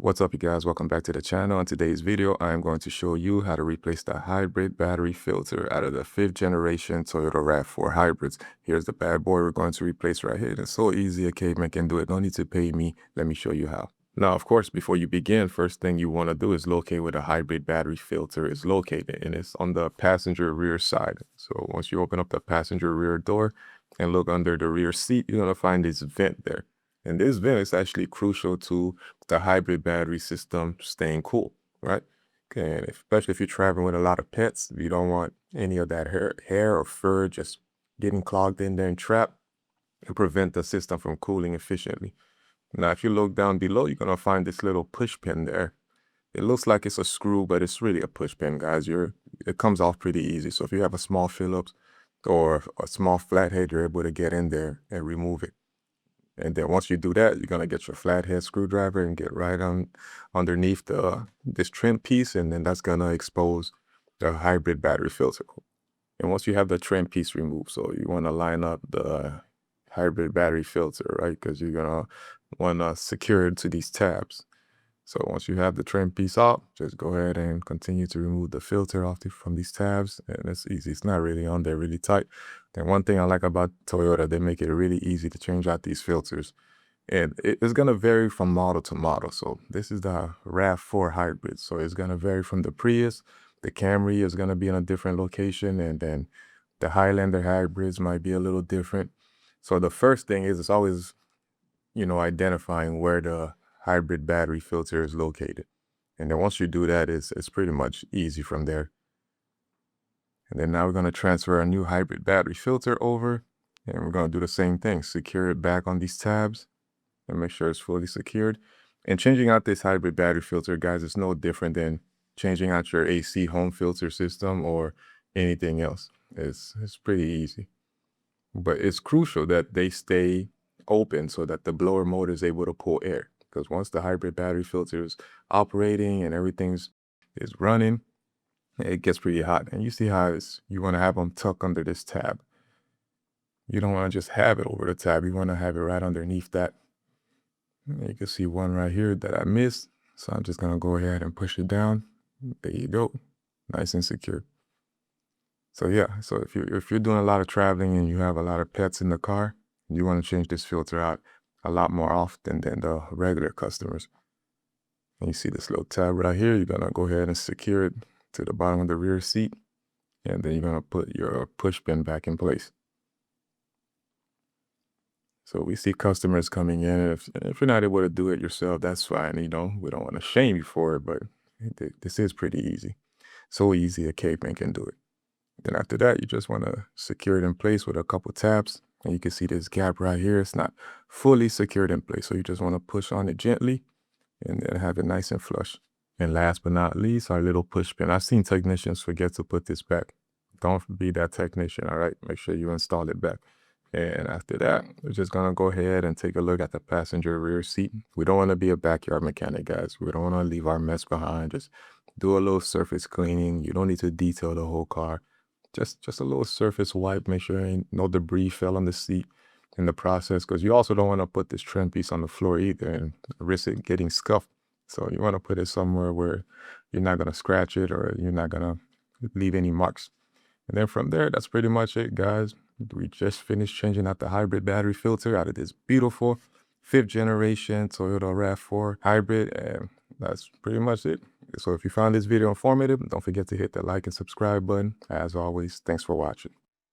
What's up, you guys? Welcome back to the channel. In today's video, I am going to show you how to replace the hybrid battery filter out of the 5th generation Toyota RAV4 hybrids. Here's the bad boy we're going to replace right here. It's so easy, a caveman can do it. No need to pay me. Let me show you how. Now, of course, before you begin, first thing you want to do is locate where the hybrid battery filter is located, and it's on the passenger rear side. So once you open up the passenger rear door and look under the rear seat, you're going to find this vent there. And this vent is actually crucial to the hybrid battery system staying cool, right? Okay, and especially if you're traveling with a lot of pets, you don't want any of that hair or fur just getting clogged in there and trapped and prevent the system from cooling efficiently. Now, if you look down below, you're gonna find this little push pin there. It looks like it's a screw, but it's really a push pin, guys. It comes off pretty easy. So if you have a small Phillips or a small flathead, you're able to get in there and remove it. And then once you do that, you're gonna get your flathead screwdriver and get right on underneath this trim piece, and then that's gonna expose the hybrid battery filter. And once you have the trim piece removed, so you wanna line up the hybrid battery filter, right? Because you're gonna wanna secure it to these tabs. So once you have the trim piece off, just go ahead and continue to remove the filter off from these tabs. And it's easy. It's not really on there really tight. And one thing I like about Toyota, they make it really easy to change out these filters. And it's going to vary from model to model. So this is the RAV4 hybrid. So it's going to vary from the Prius. The Camry is going to be in a different location. And then the Highlander hybrids might be a little different. So the first thing is it's always, identifying where the hybrid battery filter is located. And then once you do that, it's pretty much easy from there. And then now we're going to transfer our new hybrid battery filter over, and we're going to do the same thing. Secure it back on these tabs and make sure it's fully secured. And changing out this hybrid battery filter, guys, is no different than changing out your AC home filter system or anything else. It's pretty easy. But it's crucial that they stay open so that the blower motor is able to pull air. Because once the hybrid battery filter is operating and everything's running, it gets pretty hot. And you see how you want to have them tucked under this tab. You don't want to just have it over the tab. You want to have it right underneath that. You can see one right here that I missed. So I'm just going to go ahead and push it down. There you go. Nice and secure. So yeah, so if you're doing a lot of traveling and you have a lot of pets in the car, you want to change this filter out a lot more often than the regular customers. And you see this little tab right here, you're gonna go ahead and secure it to the bottom of the rear seat, and then you're gonna put your push pin back in place. So we see customers coming in, if you're not able to do it yourself, that's fine. We don't want to shame you for it, but this is pretty easy. So easy a caveman can do it. Then after that, you just want to secure it in place with a couple taps. And you can see this gap right here. It's not fully secured in place. So you just want to push on it gently and then have it nice and flush. And last but not least, our little push pin. I've seen technicians forget to put this back. Don't be that technician, all right? Make sure you install it back. And after that, we're just going to go ahead and take a look at the passenger rear seat. We don't want to be a backyard mechanic, guys. We don't want to leave our mess behind. Just do a little surface cleaning. You don't need to detail the whole car. Just a little surface wipe, make sure no debris fell on the seat in the process, because you also don't want to put this trim piece on the floor either and risk it getting scuffed. So you want to put it somewhere where you're not going to scratch it or you're not going to leave any marks. And then from there, that's pretty much it, guys. We just finished changing out the hybrid battery filter out of this beautiful 5th generation Toyota RAV4 hybrid, and that's pretty much it. So if you found this video informative, don't forget to hit the like and subscribe button. As always, thanks for watching.